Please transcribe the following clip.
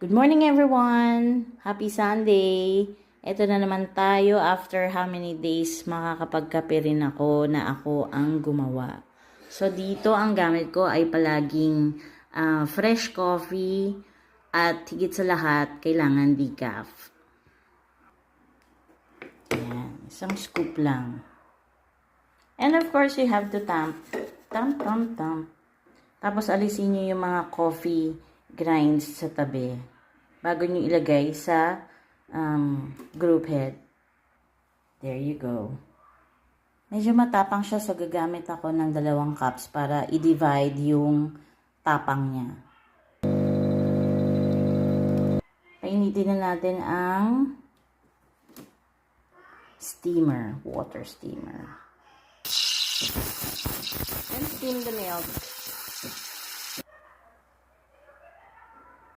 Good morning everyone! Happy Sunday! Ito na naman tayo after how many days makakapagkape rin ako na ako ang gumawa. So dito ang gamit ko ay palaging fresh coffee at higit sa lahat kailangan decaf. Ayan, isang scoop lang. And of course you have to tamp. Tapos alisin nyo yung mga coffee grinds sa tabi bago nyo ilagay sa group head. There you go. Medyo matapang siya, so gagamit ako ng 2 cups para i-divide yung tapang niya. Painitin na natin ang steamer, water steamer. And steam the milk.